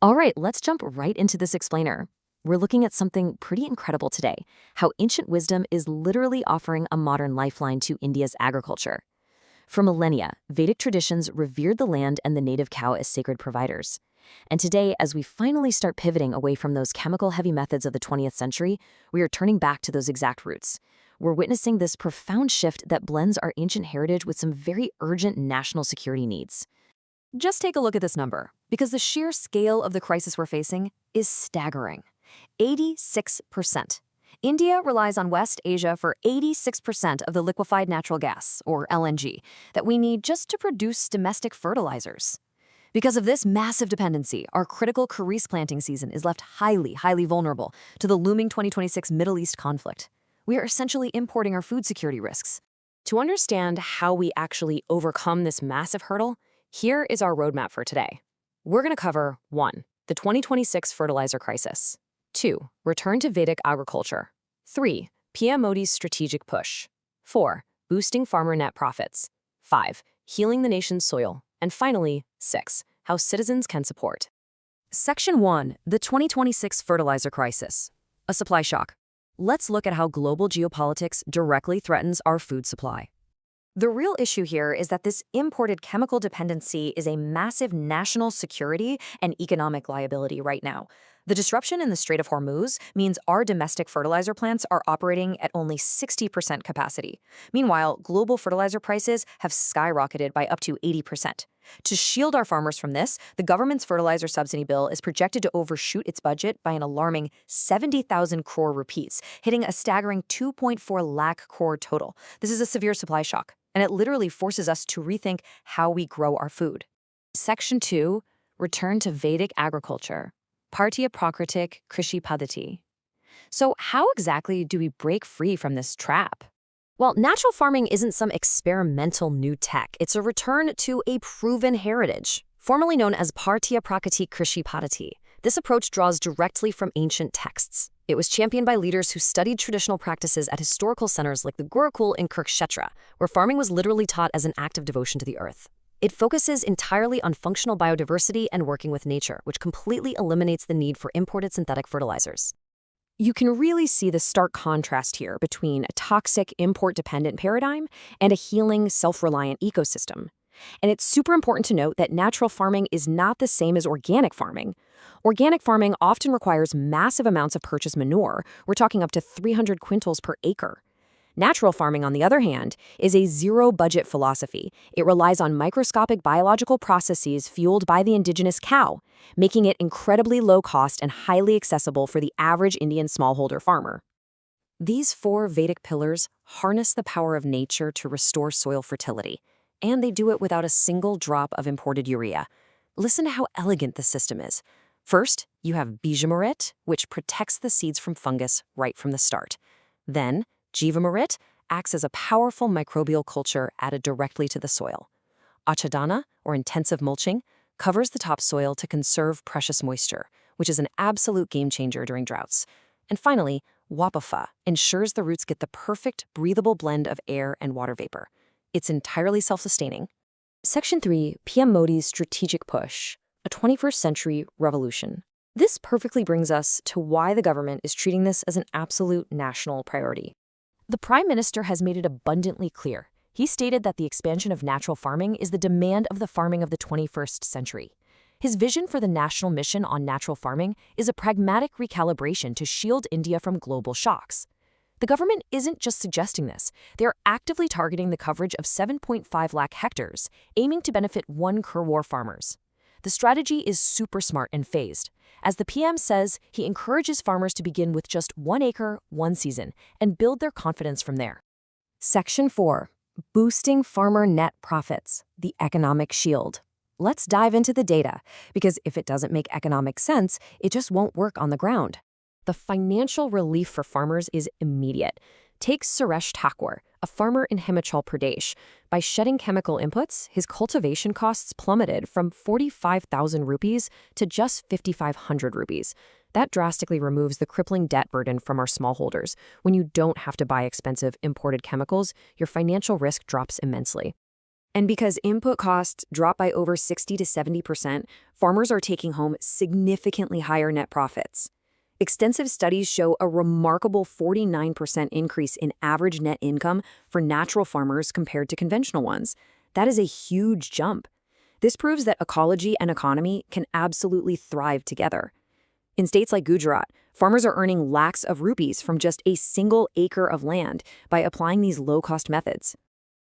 All right, let's jump right into this explainer. We're looking at something pretty incredible today, how ancient wisdom is literally offering a modern lifeline to India's agriculture. For millennia, Vedic traditions revered the land and the native cow as sacred providers. And today, as we finally start pivoting away from those chemical-heavy methods of the 20th century, we are turning back to those exact roots. We're witnessing this profound shift that blends our ancient heritage with some very urgent national security needs. Just take a look at this number, because the sheer scale of the crisis we're facing is staggering. 86%. India relies on West Asia for 86% of the liquefied natural gas, or LNG, that we need just to produce domestic fertilizers. Because of this massive dependency, our critical kharif planting season is left highly vulnerable to the looming 2026 Middle East conflict. We are essentially importing our food security risks. To understand how we actually overcome this massive hurdle, here is our roadmap for today. We're going to cover 1. The 2026 fertilizer crisis. 2. Return to Vedic agriculture. 3. PM Modi's strategic push. 4. Boosting farmer net profits. 5. Healing the nation's soil. And finally, 6. How citizens can support. Section 1. The 2026 fertilizer crisis. A supply shock. Let's look at how global geopolitics directly threatens our food supply. The real issue here is that this imported chemical dependency is a massive national security and economic liability right now. The disruption in the Strait of Hormuz means our domestic fertilizer plants are operating at only 60% capacity. Meanwhile, global fertilizer prices have skyrocketed by up to 80%. To shield our farmers from this, the government's fertilizer subsidy bill is projected to overshoot its budget by an alarming 70,000 crore rupees, hitting a staggering 2.4 lakh crore total. This is a severe supply shock, and it literally forces us to rethink how we grow our food. Section 2. Return to Vedic agriculture. Prakritik Krishi Paddhati. So how exactly do we break free from this trap? Well, natural farming isn't some experimental new tech. It's a return to a proven heritage, formerly known as Prakritik Krishi Paddhati. This approach draws directly from ancient texts. It was championed by leaders who studied traditional practices at historical centers like the Gurukul in Kurukshetra, where farming was literally taught as an act of devotion to the earth. It focuses entirely on functional biodiversity and working with nature, which completely eliminates the need for imported synthetic fertilizers. You can really see the stark contrast here between a toxic, import-dependent paradigm and a healing, self-reliant ecosystem. And it's super important to note that natural farming is not the same as organic farming. Organic farming often requires massive amounts of purchased manure. We're talking up to 300 quintals per acre. Natural farming, on the other hand, is a zero-budget philosophy. It relies on microscopic biological processes fueled by the indigenous cow, making it incredibly low-cost and highly accessible for the average Indian smallholder farmer. These 4 Vedic pillars harness the power of nature to restore soil fertility, and they do it without a single drop of imported urea. Listen to how elegant this system is. First, you have Bijamrit, which protects the seeds from fungus right from the start. Then, Jivamrit acts as a powerful microbial culture added directly to the soil. Achadana, or intensive mulching, covers the topsoil to conserve precious moisture, which is an absolute game-changer during droughts. And finally, Wapafa ensures the roots get the perfect, breathable blend of air and water vapor. It's entirely self-sustaining. Section 3, PM Modi's strategic push, a 21st century revolution. This perfectly brings us to why the government is treating this as an absolute national priority. The Prime Minister has made it abundantly clear. He stated that the expansion of natural farming is the demand of the farming of the 21st century. His vision for the national mission on natural farming is a pragmatic recalibration to shield India from global shocks. The government isn't just suggesting this. They're actively targeting the coverage of 7.5 lakh hectares, aiming to benefit 1 crore farmers. The strategy is super smart and phased. As the PM says, he encourages farmers to begin with just 1 acre, 1 season, and build their confidence from there. Section 4. Boosting farmer net profits, the economic shield. Let's dive into the data, because if it doesn't make economic sense, it just won't work on the ground. The financial relief for farmers is immediate. Take Suresh Thakur, a farmer in Himachal Pradesh. By shedding chemical inputs, his cultivation costs plummeted from 45,000 rupees to just 5,500 rupees. That drastically removes the crippling debt burden from our smallholders. When you don't have to buy expensive imported chemicals, your financial risk drops immensely. And because input costs drop by over 60 to 70%, farmers are taking home significantly higher net profits. Extensive studies show a remarkable 49% increase in average net income for natural farmers compared to conventional ones. That is a huge jump. This proves that ecology and economy can absolutely thrive together. In states like Gujarat, farmers are earning lakhs of rupees from just a single acre of land by applying these low-cost methods.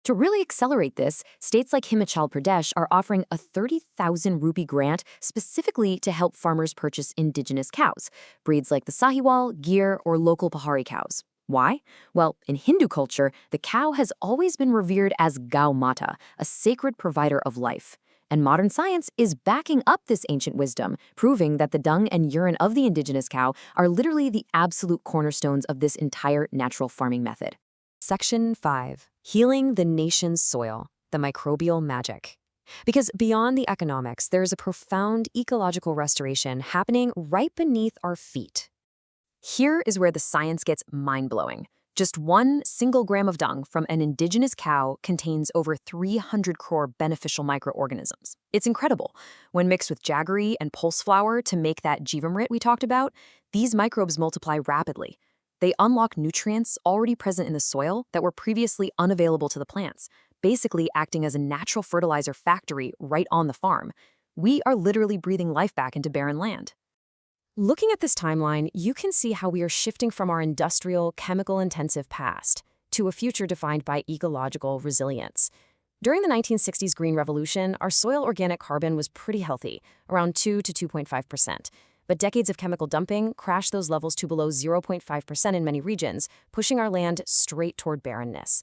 To really accelerate this, states like Himachal Pradesh are offering a 30,000 rupee grant specifically to help farmers purchase indigenous cows, breeds like the Sahiwal, Gir, or local Pahari cows. Why? Well, in Hindu culture, the cow has always been revered as Gau Mata, a sacred provider of life. And modern science is backing up this ancient wisdom, proving that the dung and urine of the indigenous cow are literally the absolute cornerstones of this entire natural farming method. Section 5. Healing the nation's soil, the microbial magic. Because beyond the economics, there is a profound ecological restoration happening right beneath our feet. Here is where the science gets mind-blowing. Just 1 single gram of dung from an indigenous cow contains over 300 crore beneficial microorganisms. It's incredible. When mixed with jaggery and pulse flour to make that Jeevamrit we talked about, these microbes multiply rapidly. They unlock nutrients already present in the soil that were previously unavailable to the plants, basically acting as a natural fertilizer factory right on the farm. We are literally breathing life back into barren land. Looking at this timeline, you can see how we are shifting from our industrial, chemical-intensive past to a future defined by ecological resilience. During the 1960s Green Revolution, our soil organic carbon was pretty healthy, around 2 to 2.5%. But decades of chemical dumping crashed those levels to below 0.5% in many regions, pushing our land straight toward barrenness.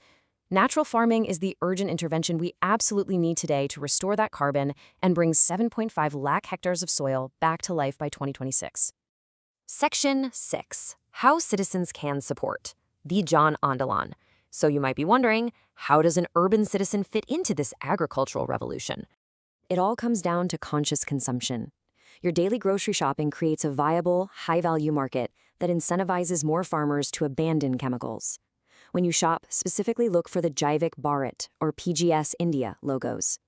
Natural farming is the urgent intervention we absolutely need today to restore that carbon and bring 7.5 lakh hectares of soil back to life by 2026. Section 6. How citizens can support. The John Andolan. So you might be wondering, how does an urban citizen fit into this agricultural revolution? It all comes down to conscious consumption. Your daily grocery shopping creates a viable, high-value market that incentivizes more farmers to abandon chemicals. When you shop, specifically look for the Jaivik Bharat or PGS India logos.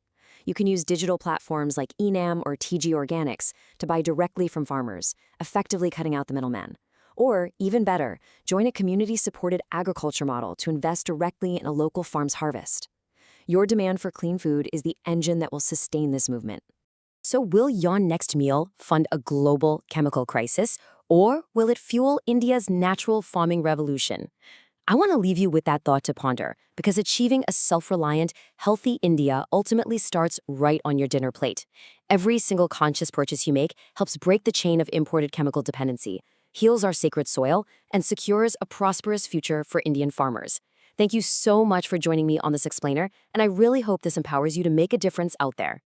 You can use digital platforms like Enam or TG Organics to buy directly from farmers, effectively cutting out the middleman. Or, even better, join a community-supported agriculture model to invest directly in a local farm's harvest. Your demand for clean food is the engine that will sustain this movement. So will your next meal fund a global chemical crisis, or will it fuel India's natural farming revolution? I want to leave you with that thought to ponder, because achieving a self-reliant, healthy India ultimately starts right on your dinner plate. Every single conscious purchase you make helps break the chain of imported chemical dependency, heals our sacred soil, and secures a prosperous future for Indian farmers. Thank you so much for joining me on this explainer, and I really hope this empowers you to make a difference out there.